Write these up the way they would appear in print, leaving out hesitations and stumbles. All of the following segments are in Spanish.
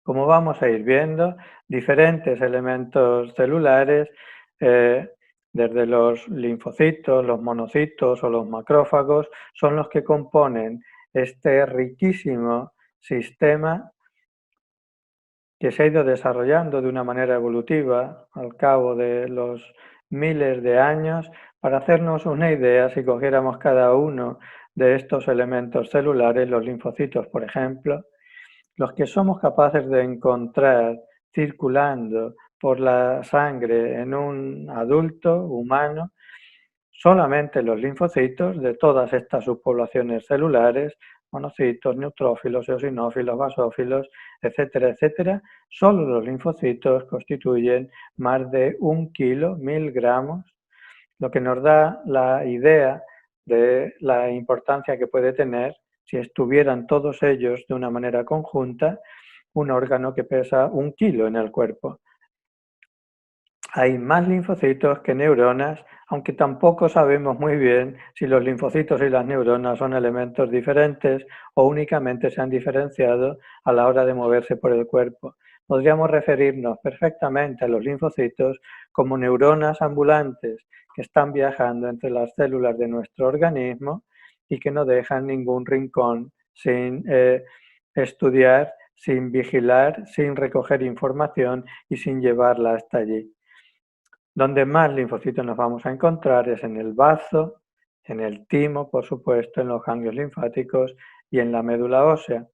Como vamos a ir viendo, diferentes elementos celulares, desde los linfocitos, los monocitos o los macrófagos, son los que componen este riquísimo sistema que se ha ido desarrollando de una manera evolutiva al cabo de los miles de años. Para hacernos una idea, si cogiéramos cada uno de estos elementos celulares, los linfocitos, por ejemplo, los que somos capaces de encontrar circulando por la sangre en un adulto humano, solamente los linfocitos de todas estas subpoblaciones celulares, monocitos, neutrófilos, eosinófilos, basófilos, etcétera, etcétera, solo los linfocitos constituyen más de 1 kilo, 1000 gramos, lo que nos da la idea de la importancia que puede tener si estuvieran todos ellos de una manera conjunta, un órgano que pesa 1 kilo en el cuerpo. Hay más linfocitos que neuronas, aunque tampoco sabemos muy bien si los linfocitos y las neuronas son elementos diferentes o únicamente se han diferenciado a la hora de moverse por el cuerpo. Podríamos referirnos perfectamente a los linfocitos como neuronas ambulantes que están viajando entre las células de nuestro organismo y que no dejan ningún rincón sin estudiar, sin vigilar, sin recoger información y sin llevarla hasta allí. Donde más linfocitos nos vamos a encontrar es en el bazo, en el timo, por supuesto, en los ganglios linfáticos y en la médula ósea.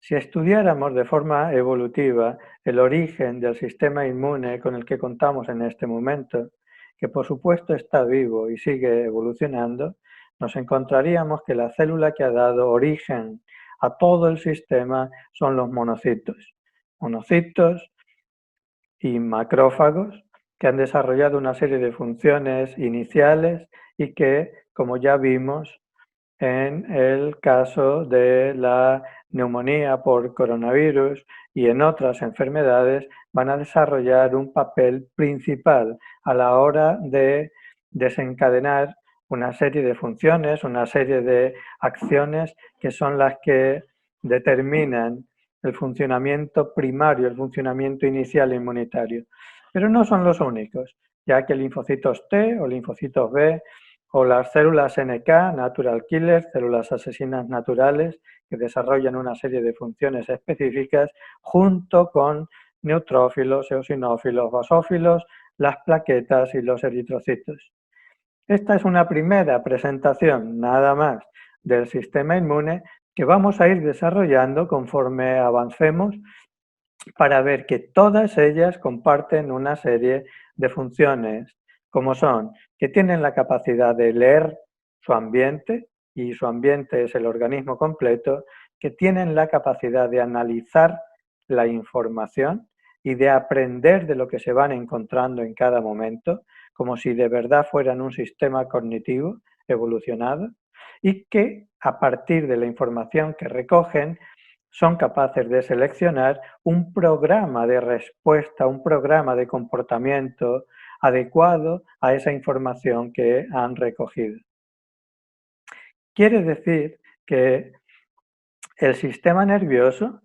Si estudiáramos de forma evolutiva el origen del sistema inmune con el que contamos en este momento, que por supuesto está vivo y sigue evolucionando, nos encontraríamos que la célula que ha dado origen a todo el sistema son los monocitos. Monocitos y macrófagos que han desarrollado una serie de funciones iniciales y que, como ya vimos en el caso de la neumonía por coronavirus y en otras enfermedades, van a desarrollar un papel principal a la hora de desencadenar una serie de funciones, una serie de acciones que son las que determinan el funcionamiento primario, el funcionamiento inicial inmunitario. Pero no son los únicos, ya que linfocitos T o linfocitos B o las células NK, natural killers, células asesinas naturales, que desarrollan una serie de funciones específicas, junto con neutrófilos, eosinófilos, basófilos, las plaquetas y los eritrocitos. Esta es una primera presentación, nada más, del sistema inmune que vamos a ir desarrollando conforme avancemos para ver que todas ellas comparten una serie de funciones, como son que tienen la capacidad de leer su ambiente, y su ambiente es el organismo completo, que tienen la capacidad de analizar la información y de aprender de lo que se van encontrando en cada momento, como si de verdad fueran un sistema cognitivo evolucionado, y que a partir de la información que recogen son capaces de seleccionar un programa de respuesta, un programa de comportamiento adecuado a esa información que han recogido. Quiere decir que el sistema nervioso,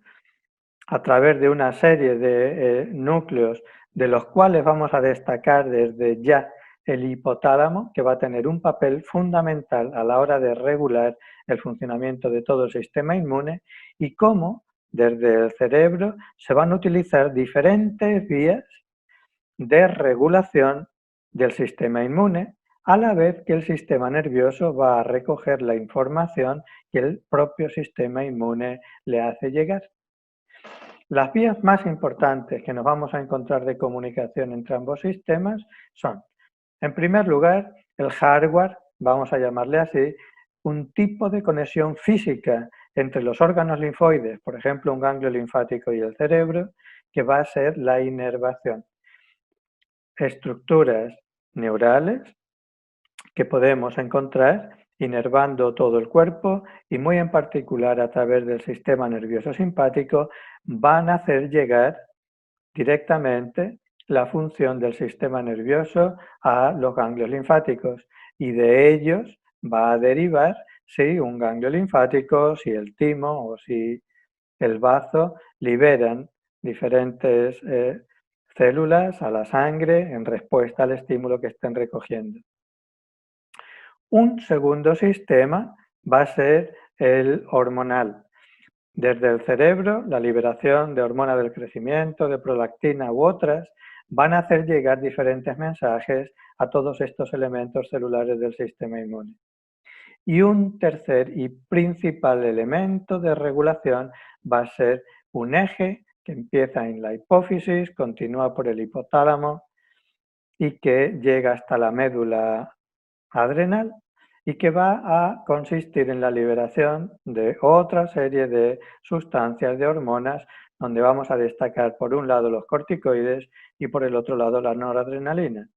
a través de una serie de núcleos, de los cuales vamos a destacar desde ya el hipotálamo, que va a tener un papel fundamental a la hora de regular el funcionamiento de todo el sistema inmune, y cómo desde el cerebro se van a utilizar diferentes vías de regulación del sistema inmune, a la vez que el sistema nervioso va a recoger la información que el propio sistema inmune le hace llegar. Las vías más importantes que nos vamos a encontrar de comunicación entre ambos sistemas son, en primer lugar, el hardware, vamos a llamarle así, un tipo de conexión física entre los órganos linfoides, por ejemplo, un ganglio linfático y el cerebro, que va a ser la inervación. Estructuras neurales que podemos encontrar inervando todo el cuerpo y muy en particular a través del sistema nervioso simpático, van a hacer llegar directamente la función del sistema nervioso a los ganglios linfáticos, y de ellos va a derivar si un ganglio linfático, si el timo o si el bazo liberan diferentes células a la sangre en respuesta al estímulo que estén recogiendo. Un segundo sistema va a ser el hormonal. Desde el cerebro, la liberación de hormonas del crecimiento, de prolactina u otras, van a hacer llegar diferentes mensajes a todos estos elementos celulares del sistema inmune. Y un tercer y principal elemento de regulación va a ser un eje que empieza en la hipófisis, continúa por el hipotálamo y que llega hasta la médula adrenal y que va a consistir en la liberación de otra serie de sustancias, de hormonas, donde vamos a destacar por un lado los corticoides y por el otro lado la noradrenalina.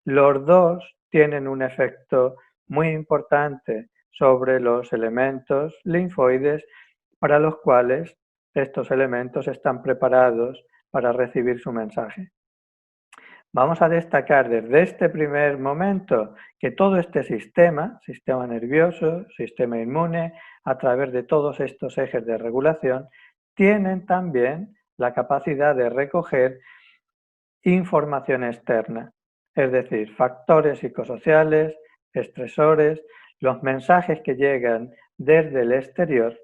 Los dos tienen un efecto muy importante sobre los elementos linfoides para los cuales estos elementos están preparados para recibir su mensaje. Vamos a destacar desde este primer momento que todo este sistema nervioso, sistema inmune, a través de todos estos ejes de regulación, tienen también la capacidad de recoger información externa, es decir, factores psicosociales, estresores, los mensajes que llegan desde el exterior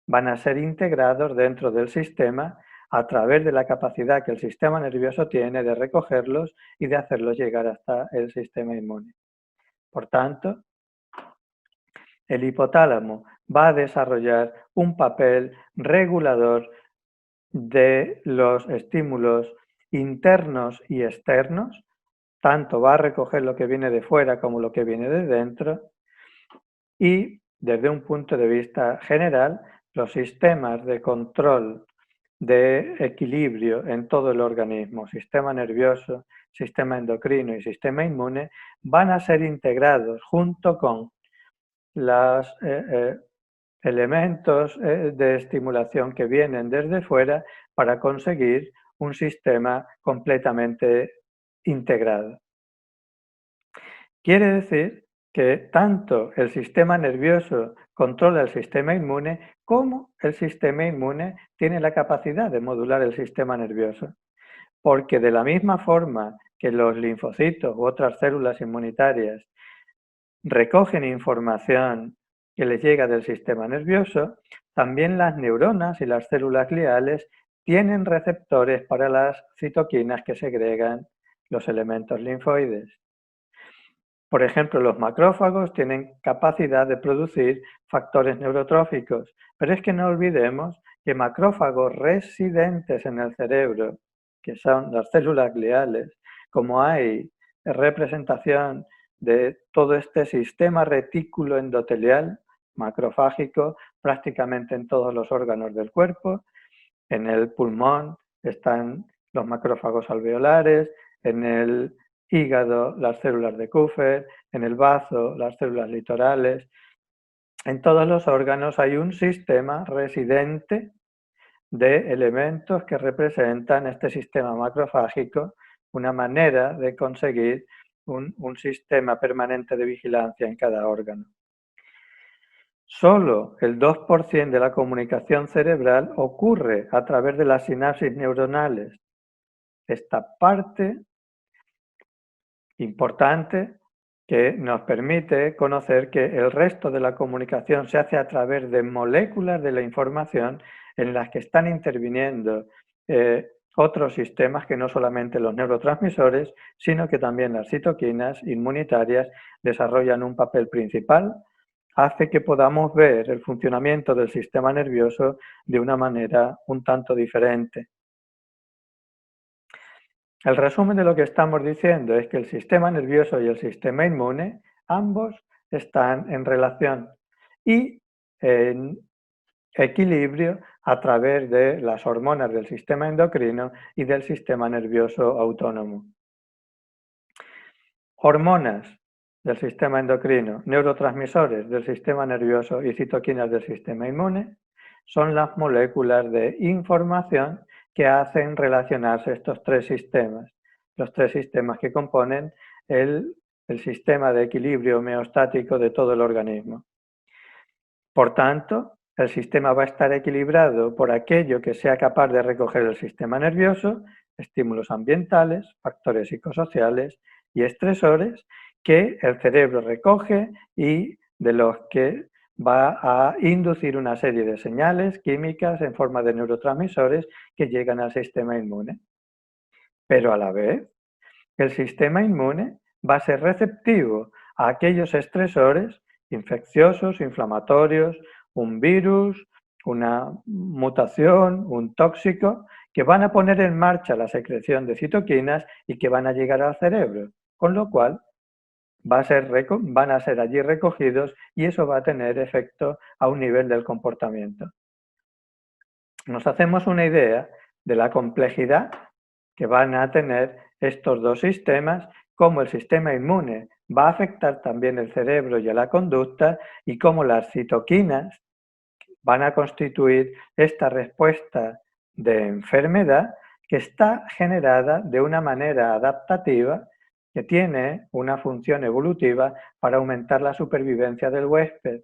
van a ser integrados dentro del sistema a través de la capacidad que el sistema nervioso tiene de recogerlos y de hacerlos llegar hasta el sistema inmune. Por tanto, el hipotálamo va a desarrollar un papel regulador de los estímulos internos y externos, tanto va a recoger lo que viene de fuera como lo que viene de dentro, y desde un punto de vista general, los sistemas de control de equilibrio en todo el organismo, sistema nervioso, sistema endocrino y sistema inmune, van a ser integrados junto con los elementos de estimulación que vienen desde fuera para conseguir un sistema completamente integrado. Quiere decir que tanto el sistema nervioso controla el sistema inmune como el sistema inmune tiene la capacidad de modular el sistema nervioso. Porque de la misma forma que los linfocitos u otras células inmunitarias recogen información que les llega del sistema nervioso, también las neuronas y las células gliales tienen receptores para las citoquinas que segregan los elementos linfoides. Por ejemplo, los macrófagos tienen capacidad de producir factores neurotróficos, pero es que no olvidemos que macrófagos residentes en el cerebro, que son las células gliales, como hay representación de todo este sistema retículo endotelial macrofágico prácticamente en todos los órganos del cuerpo, en el pulmón están los macrófagos alveolares, en el hígado las células de Kupffer, en el bazo las células litorales. En todos los órganos hay un sistema residente de elementos que representan este sistema macrofágico, una manera de conseguir un sistema permanente de vigilancia en cada órgano. Solo el 2% de la comunicación cerebral ocurre a través de las sinapsis neuronales. Esta parte importante que nos permite conocer que el resto de la comunicación se hace a través de moléculas de la información en las que están interviniendo otros sistemas que no solamente los neurotransmisores, sino que también las citoquinas inmunitarias desarrollan un papel principal, hace que podamos ver el funcionamiento del sistema nervioso de una manera un tanto diferente. El resumen de lo que estamos diciendo es que el sistema nervioso y el sistema inmune, ambos están en relación y en equilibrio a través de las hormonas del sistema endocrino y del sistema nervioso autónomo. Hormonas del sistema endocrino, neurotransmisores del sistema nervioso y citoquinas del sistema inmune son las moléculas de información que hacen relacionarse estos tres sistemas, los tres sistemas que componen el sistema de equilibrio homeostático de todo el organismo. Por tanto, el sistema va a estar equilibrado por aquello que sea capaz de recoger el sistema nervioso, estímulos ambientales, factores psicosociales y estresores que el cerebro recoge y de los que va a inducir una serie de señales químicas en forma de neurotransmisores que llegan al sistema inmune. Pero a la vez, el sistema inmune va a ser receptivo a aquellos estresores infecciosos, inflamatorios, un virus, una mutación, un tóxico, que van a poner en marcha la secreción de citoquinas y que van a llegar al cerebro, con lo cual van a ser allí recogidos y eso va a tener efecto a un nivel del comportamiento. Nos hacemos una idea de la complejidad que van a tener estos dos sistemas, cómo el sistema inmune va a afectar también el cerebro y a la conducta y cómo las citoquinas van a constituir esta respuesta de enfermedad que está generada de una manera adaptativa que tiene una función evolutiva para aumentar la supervivencia del huésped.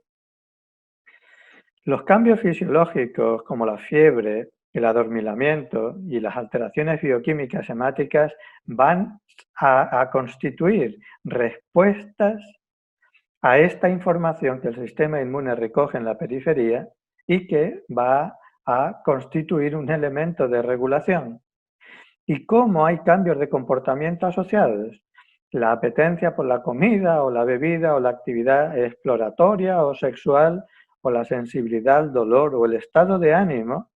Los cambios fisiológicos como la fiebre, el adormilamiento y las alteraciones bioquímicas hemáticas van a constituir respuestas a esta información que el sistema inmune recoge en la periferia y que va a constituir un elemento de regulación. ¿Y cómo hay cambios de comportamiento asociados? La apetencia por la comida o la bebida o la actividad exploratoria o sexual o la sensibilidad al dolor o el estado de ánimo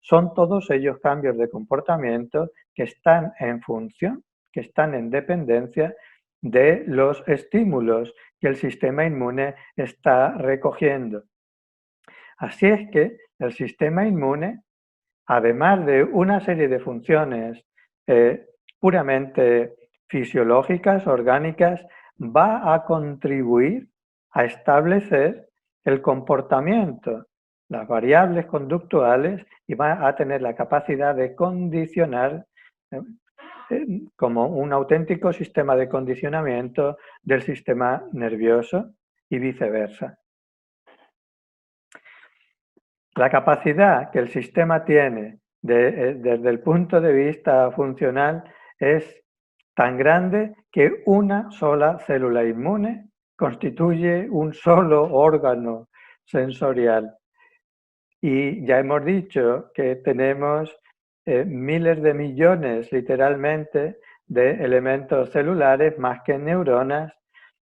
son todos ellos cambios de comportamiento que están en función, que están en dependencia de los estímulos que el sistema inmune está recogiendo. Así es que el sistema inmune, además de una serie de funciones puramente fisiológicas, orgánicas, va a contribuir a establecer el comportamiento, las variables conductuales y va a tener la capacidad de condicionar como un auténtico sistema de condicionamiento del sistema nervioso y viceversa. La capacidad que el sistema tiene desde el punto de vista funcional es tan grande que una sola célula inmune constituye un solo órgano sensorial. Y ya hemos dicho que tenemos miles de millones, literalmente, de elementos celulares más que neuronas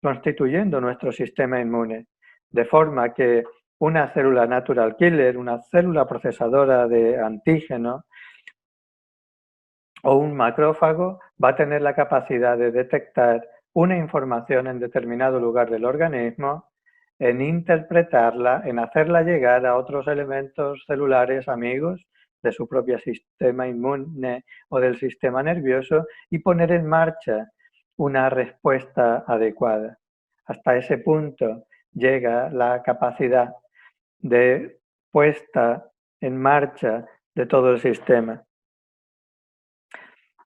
constituyendo nuestro sistema inmune. De forma que una célula natural killer, una célula procesadora de antígeno o un macrófago va a tener la capacidad de detectar una información en determinado lugar del organismo, en interpretarla, en hacerla llegar a otros elementos celulares amigos de su propio sistema inmune o del sistema nervioso y poner en marcha una respuesta adecuada. Hasta ese punto llega la capacidad de puesta en marcha de todo el sistema.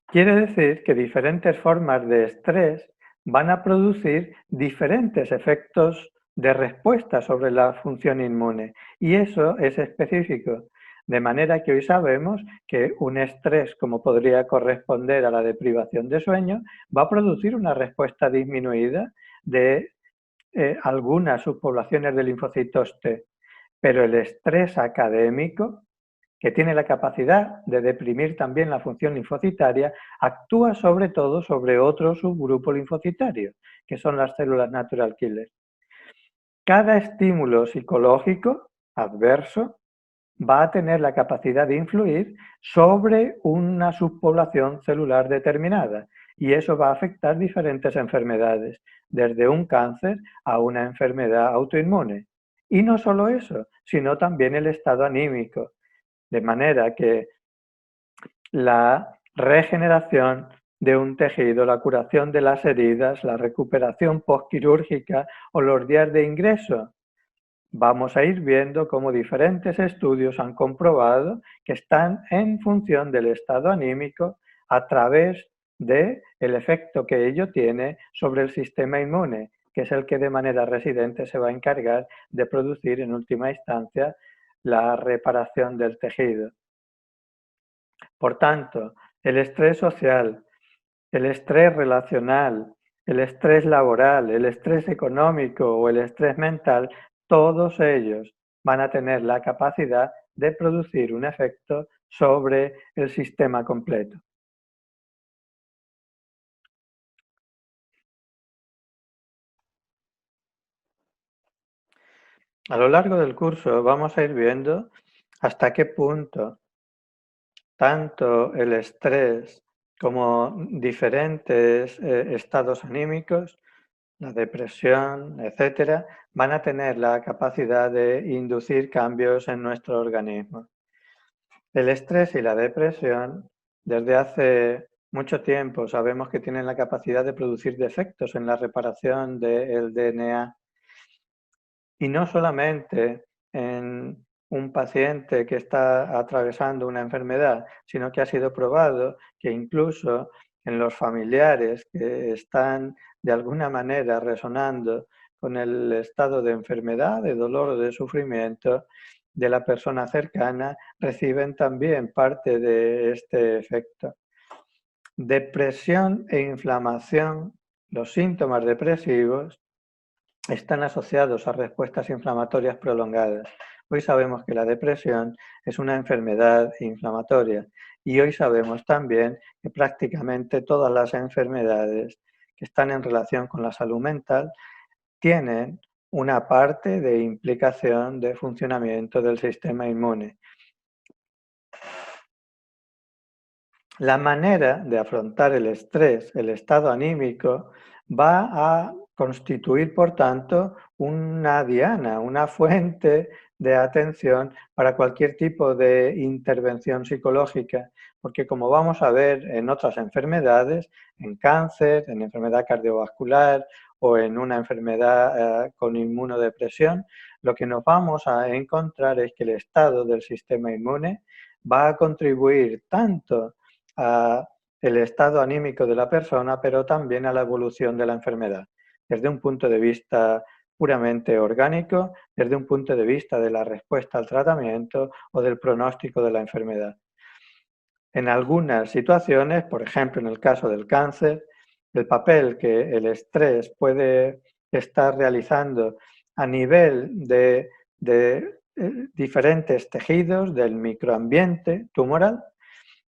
Quiere decir que diferentes formas de estrés van a producir diferentes efectos de respuesta sobre la función inmune y eso es específico, de manera que hoy sabemos que un estrés como podría corresponder a la deprivación de sueño va a producir una respuesta disminuida de algunas subpoblaciones de linfocitos T, pero el estrés académico, que tiene la capacidad de deprimir también la función linfocitaria, actúa sobre todo sobre otro subgrupo linfocitario, que son las células natural killer. Cada estímulo psicológico adverso va a tener la capacidad de influir sobre una subpoblación celular determinada y eso va a afectar diferentes enfermedades, desde un cáncer a una enfermedad autoinmune. Y no solo eso, sino también el estado anímico, de manera que la regeneración de un tejido, la curación de las heridas, la recuperación postquirúrgica o los días de ingreso. Vamos a ir viendo cómo diferentes estudios han comprobado que están en función del estado anímico a través del efecto que ello tiene sobre el sistema inmune, que es el que de manera residente se va a encargar de producir en última instancia la reparación del tejido. Por tanto, el estrés social, el estrés relacional, el estrés laboral, el estrés económico o el estrés mental, todos ellos van a tener la capacidad de producir un efecto sobre el sistema completo. A lo largo del curso vamos a ir viendo hasta qué punto tanto el estrés como diferentes estados anímicos, la depresión, etcétera, van a tener la capacidad de inducir cambios en nuestro organismo. El estrés y la depresión, desde hace mucho tiempo sabemos que tienen la capacidad de producir defectos en la reparación del DNA. Y no solamente en un paciente que está atravesando una enfermedad, sino que ha sido probado que incluso en los familiares que están de alguna manera resonando con el estado de enfermedad, de dolor o de sufrimiento de la persona cercana, reciben también parte de este efecto. Depresión e inflamación, los síntomas depresivos están asociados a respuestas inflamatorias prolongadas. Hoy sabemos que la depresión es una enfermedad inflamatoria y hoy sabemos también que prácticamente todas las enfermedades que están en relación con la salud mental tienen una parte de implicación de funcionamiento del sistema inmune. La manera de afrontar el estrés, el estado anímico, va a constituir, por tanto, una diana, una fuente de atención para cualquier tipo de intervención psicológica, porque como vamos a ver en otras enfermedades, en cáncer, en enfermedad cardiovascular o en una enfermedad con inmunodepresión, lo que nos vamos a encontrar es que el estado del sistema inmune va a contribuir tanto a el estado anímico de la persona, pero también a la evolución de la enfermedad, desde un punto de vista puramente orgánico, desde un punto de vista de la respuesta al tratamiento o del pronóstico de la enfermedad. En algunas situaciones, por ejemplo en el caso del cáncer, el papel que el estrés puede estar realizando a nivel de diferentes tejidos del microambiente tumoral.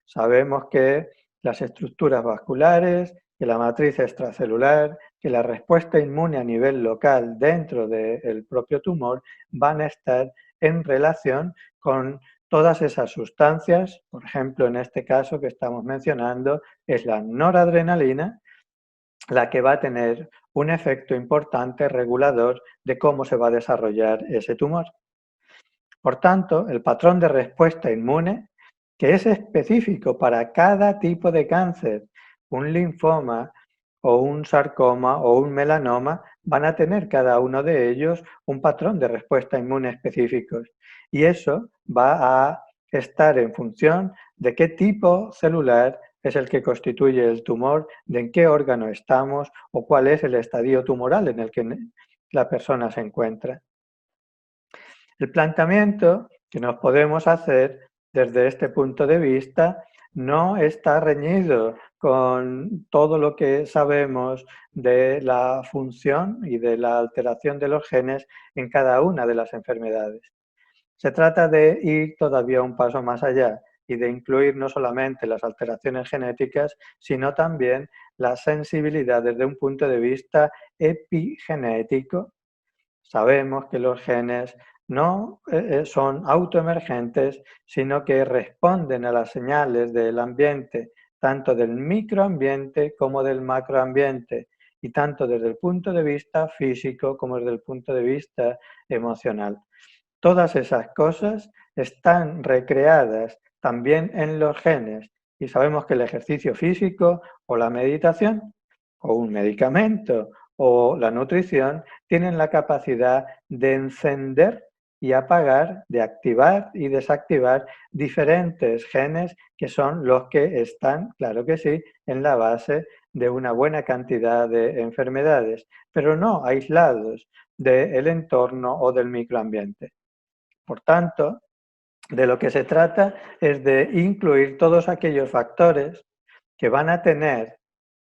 Sabemos que las estructuras vasculares, que la matriz extracelular, que la respuesta inmune a nivel local dentro del propio tumor van a estar en relación con todas esas sustancias. Por ejemplo, en este caso que estamos mencionando, es la noradrenalina la que va a tener un efecto importante regulador de cómo se va a desarrollar ese tumor. Por tanto, el patrón de respuesta inmune, que es específico para cada tipo de cáncer, un linfoma o un sarcoma o un melanoma, van a tener cada uno de ellos un patrón de respuesta inmune específicos. Y eso va a estar en función de qué tipo celular es el que constituye el tumor, de en qué órgano estamos o cuál es el estadio tumoral en el que la persona se encuentra. El planteamiento que nos podemos hacer desde este punto de vista no está reñido con todo lo que sabemos de la función y de la alteración de los genes en cada una de las enfermedades. Se trata de ir todavía un paso más allá y de incluir no solamente las alteraciones genéticas, sino también la sensibilidad desde un punto de vista epigenético. Sabemos que los genes no son autoemergentes, sino que responden a las señales del ambiente, tanto del microambiente como del macroambiente, y tanto desde el punto de vista físico como desde el punto de vista emocional. Todas esas cosas están recreadas también en los genes y sabemos que el ejercicio físico o la meditación o un medicamento o la nutrición tienen la capacidad de encender y apagar, de activar y desactivar diferentes genes que son los que están, claro que sí, en la base de una buena cantidad de enfermedades, pero no aislados del entorno o del microambiente. Por tanto, De lo que se trata es de incluir todos aquellos factores que van a tener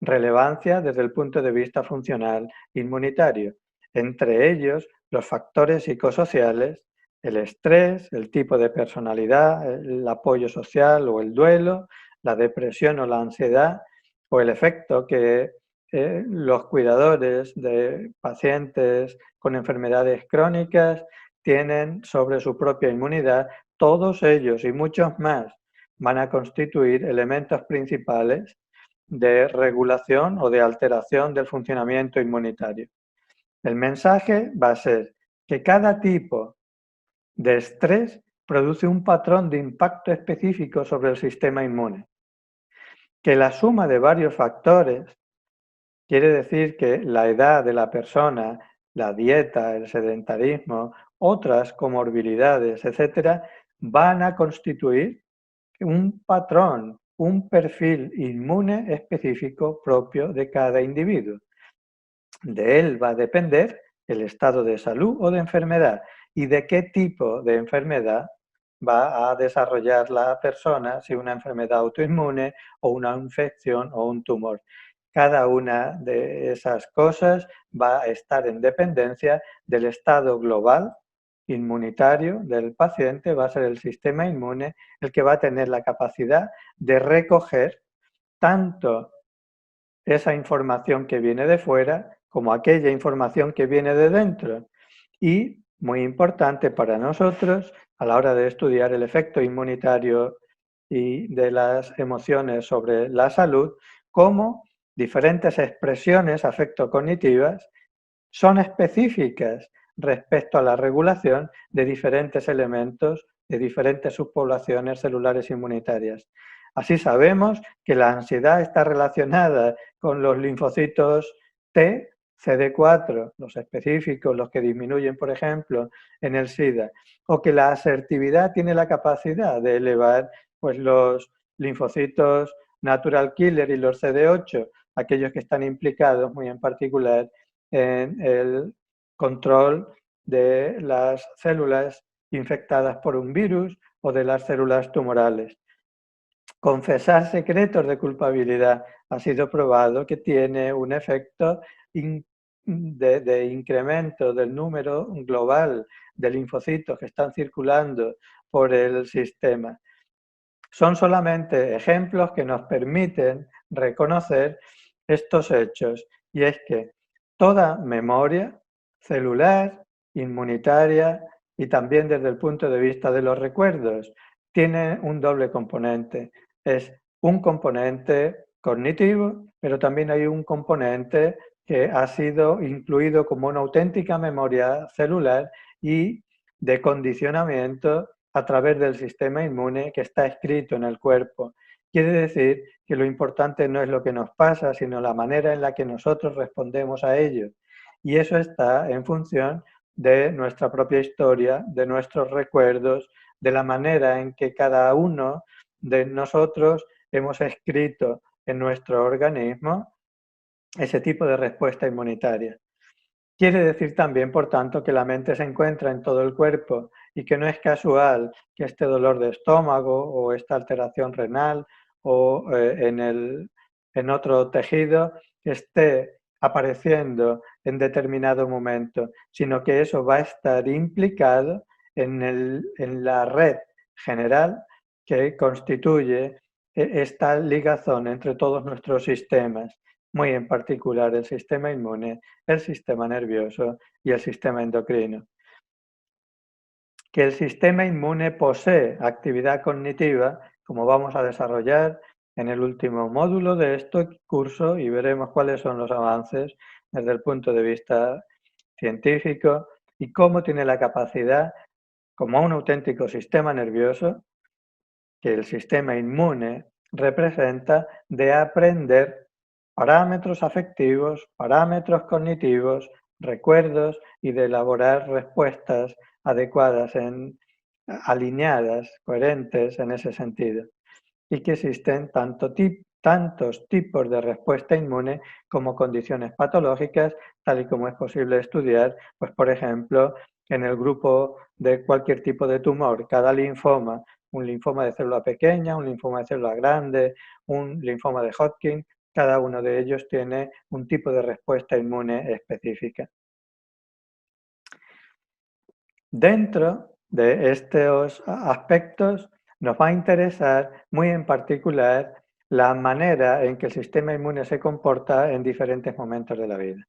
relevancia desde el punto de vista funcional inmunitario, entre ellos los factores psicosociales, el estrés, el tipo de personalidad, el apoyo social o el duelo, la depresión o la ansiedad, o el efecto que los cuidadores de pacientes con enfermedades crónicas tienen sobre su propia inmunidad. Todos ellos y muchos más van a constituir elementos principales de regulación o de alteración del funcionamiento inmunitario. El mensaje va a ser que cada tipo de estrés produce un patrón de impacto específico sobre el sistema inmune, que la suma de varios factores quiere decir que la edad de la persona, la dieta, el sedentarismo, otras comorbilidades, etcétera, van a constituir un patrón, un perfil inmune específico propio de cada individuo. De él va a depender el estado de salud o de enfermedad y de qué tipo de enfermedad va a desarrollar la persona, si una enfermedad autoinmune o una infección o un tumor. Cada una de esas cosas va a estar en dependencia del estado global inmunitario del paciente, va a ser el sistema inmune el que va a tener la capacidad de recoger tanto esa información que viene de fuera como aquella información que viene de dentro. Y, muy importante para nosotros, a la hora de estudiar el efecto inmunitario y de las emociones sobre la salud, cómo diferentes expresiones afectocognitivas son específicas respecto a la regulación de diferentes elementos de diferentes subpoblaciones celulares inmunitarias. Así sabemos que la ansiedad está relacionada con los linfocitos T, CD4, los específicos, los que disminuyen, por ejemplo, en el SIDA, o que la asertividad tiene la capacidad de elevar pues, los linfocitos natural killer y los CD8, aquellos que están implicados muy en particular en el control de las células infectadas por un virus o de las células tumorales. Confesar secretos de culpabilidad ha sido probado que tiene un efecto de incremento del número global de linfocitos que están circulando por el sistema. Son solamente ejemplos que nos permiten reconocer estos hechos, y es que toda memoria celular, inmunitaria y también desde el punto de vista de los recuerdos tiene un doble componente. Es un componente cognitivo, pero también hay un componente que ha sido incluido como una auténtica memoria celular y de condicionamiento a través del sistema inmune que está escrito en el cuerpo. Quiere decir que lo importante no es lo que nos pasa, sino la manera en la que nosotros respondemos a ello. Y eso está en función de nuestra propia historia, de nuestros recuerdos, de la manera en que cada uno de nosotros hemos escrito en nuestro organismo ese tipo de respuesta inmunitaria. Quiere decir también, por tanto, que la mente se encuentra en todo el cuerpo y que no es casual que este dolor de estómago o esta alteración renal o en otro tejido esté apareciendo en determinado momento, sino que eso va a estar implicado en la red general que constituye esta ligazón entre todos nuestros sistemas, muy en particular el sistema inmune, el sistema nervioso y el sistema endocrino. Que el sistema inmune posee actividad cognitiva, como vamos a desarrollar en el último módulo de este curso, y veremos cuáles son los avances desde el punto de vista científico y cómo tiene la capacidad, como un auténtico sistema nervioso, que el sistema inmune representa, de aprender parámetros afectivos, parámetros cognitivos, recuerdos y de elaborar respuestas adecuadas, alineadas, coherentes en ese sentido. Y que existen tantos tipos de respuesta inmune como condiciones patológicas, tal y como es posible estudiar, pues por ejemplo, en el grupo de cualquier tipo de tumor, cada linfoma, un linfoma de célula pequeña, un linfoma de célula grande, un linfoma de Hodgkin, cada uno de ellos tiene un tipo de respuesta inmune específica. Dentro de estos aspectos nos va a interesar muy en particular la manera en que el sistema inmune se comporta en diferentes momentos de la vida.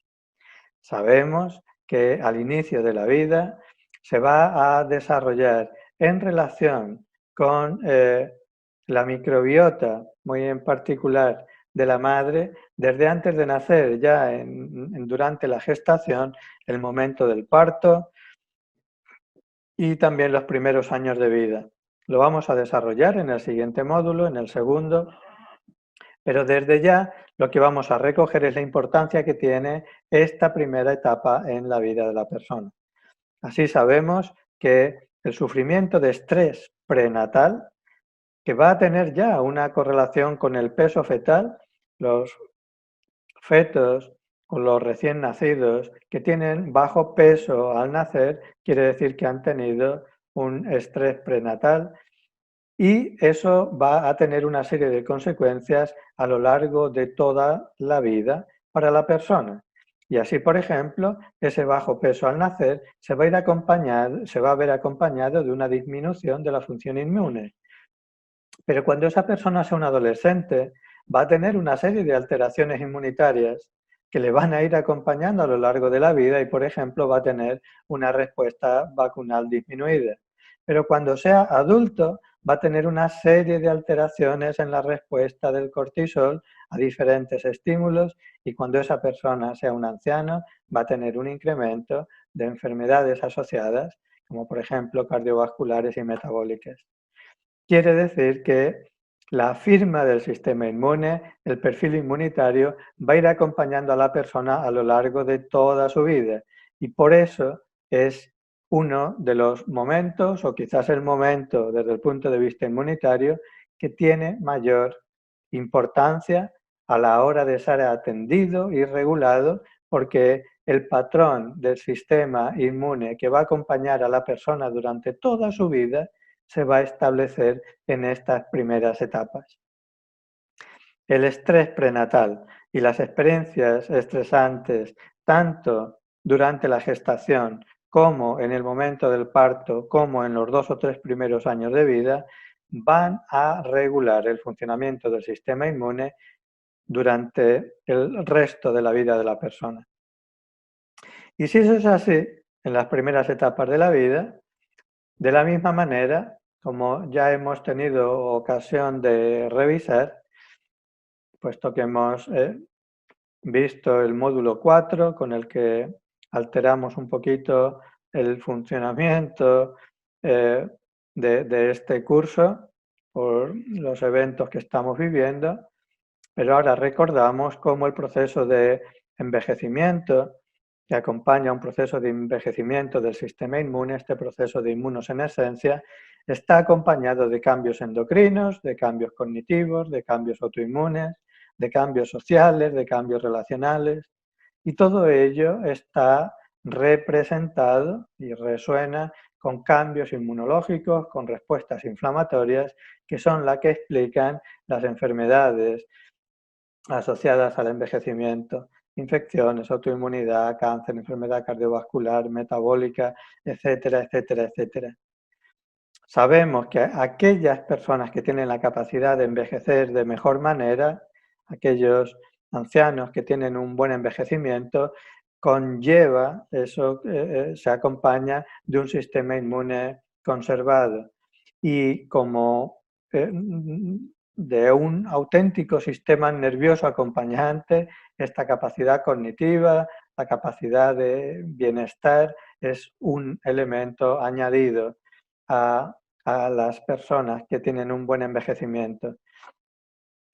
Sabemos que al inicio de la vida se va a desarrollar en relación con la microbiota, muy en particular de la madre, desde antes de nacer, ya durante la gestación, el momento del parto y también los primeros años de vida. Lo vamos a desarrollar en el siguiente módulo, en el segundo, pero desde ya lo que vamos a recoger es la importancia que tiene esta primera etapa en la vida de la persona. Así sabemos que el sufrimiento de estrés prenatal, que va a tener ya una correlación con el peso fetal, los fetos o los recién nacidos que tienen bajo peso al nacer, quiere decir que han tenido un estrés prenatal y eso va a tener una serie de consecuencias a lo largo de toda la vida para la persona. Y así, por ejemplo, ese bajo peso al nacer se va a ver acompañado de una disminución de la función inmune. Pero cuando esa persona sea un adolescente, va a tener una serie de alteraciones inmunitarias que le van a ir acompañando a lo largo de la vida y, por ejemplo, va a tener una respuesta vacunal disminuida. Pero cuando sea adulto, va a tener una serie de alteraciones en la respuesta del cortisol a diferentes estímulos y cuando esa persona sea un anciano, va a tener un incremento de enfermedades asociadas, como por ejemplo cardiovasculares y metabólicas. Quiere decir que la firma del sistema inmune, el perfil inmunitario, va a ir acompañando a la persona a lo largo de toda su vida y por eso es uno de los momentos, o quizás el momento desde el punto de vista inmunitario, que tiene mayor importancia a la hora de ser atendido y regulado, porque el patrón del sistema inmune que va a acompañar a la persona durante toda su vida se va a establecer en estas primeras etapas. El estrés prenatal y las experiencias estresantes, tanto durante la gestación como en el momento del parto, como en los 2 o 3 primeros años de vida, van a regular el funcionamiento del sistema inmune durante el resto de la vida de la persona. Y si eso es así, en las primeras etapas de la vida, de la misma manera, como ya hemos tenido ocasión de revisar, puesto que hemos visto el módulo 4 con el que alteramos un poquito el funcionamiento de este curso por los eventos que estamos viviendo, pero ahora recordamos cómo el proceso de envejecimiento que acompaña a un proceso de envejecimiento del sistema inmune, este proceso de inmunosenescencia, está acompañado de cambios endocrinos, de cambios cognitivos, de cambios autoinmunes, de cambios sociales, de cambios relacionales, y todo ello está representado y resuena con cambios inmunológicos, con respuestas inflamatorias, que son las que explican las enfermedades asociadas al envejecimiento, infecciones, autoinmunidad, cáncer, enfermedad cardiovascular, metabólica, etcétera, etcétera, etcétera. Sabemos que aquellas personas que tienen la capacidad de envejecer de mejor manera, aquellos ancianos que tienen un buen envejecimiento, conlleva, eso se acompaña de un sistema inmune conservado. Y como de un auténtico sistema nervioso acompañante, esta capacidad cognitiva, la capacidad de bienestar, es un elemento añadido a las personas que tienen un buen envejecimiento.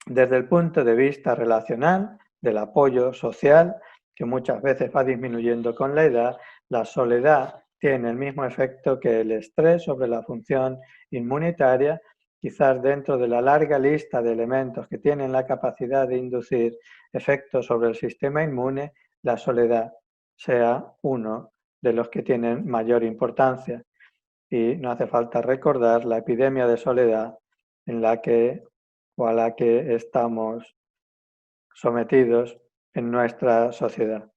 Desde el punto de vista relacional, del apoyo social, que muchas veces va disminuyendo con la edad, la soledad tiene el mismo efecto que el estrés sobre la función inmunitaria, quizás dentro de la larga lista de elementos que tienen la capacidad de inducir efectos sobre el sistema inmune, la soledad sea uno de los que tienen mayor importancia. Y no hace falta recordar la epidemia de soledad en la que o a la que estamos sometidos en nuestra sociedad.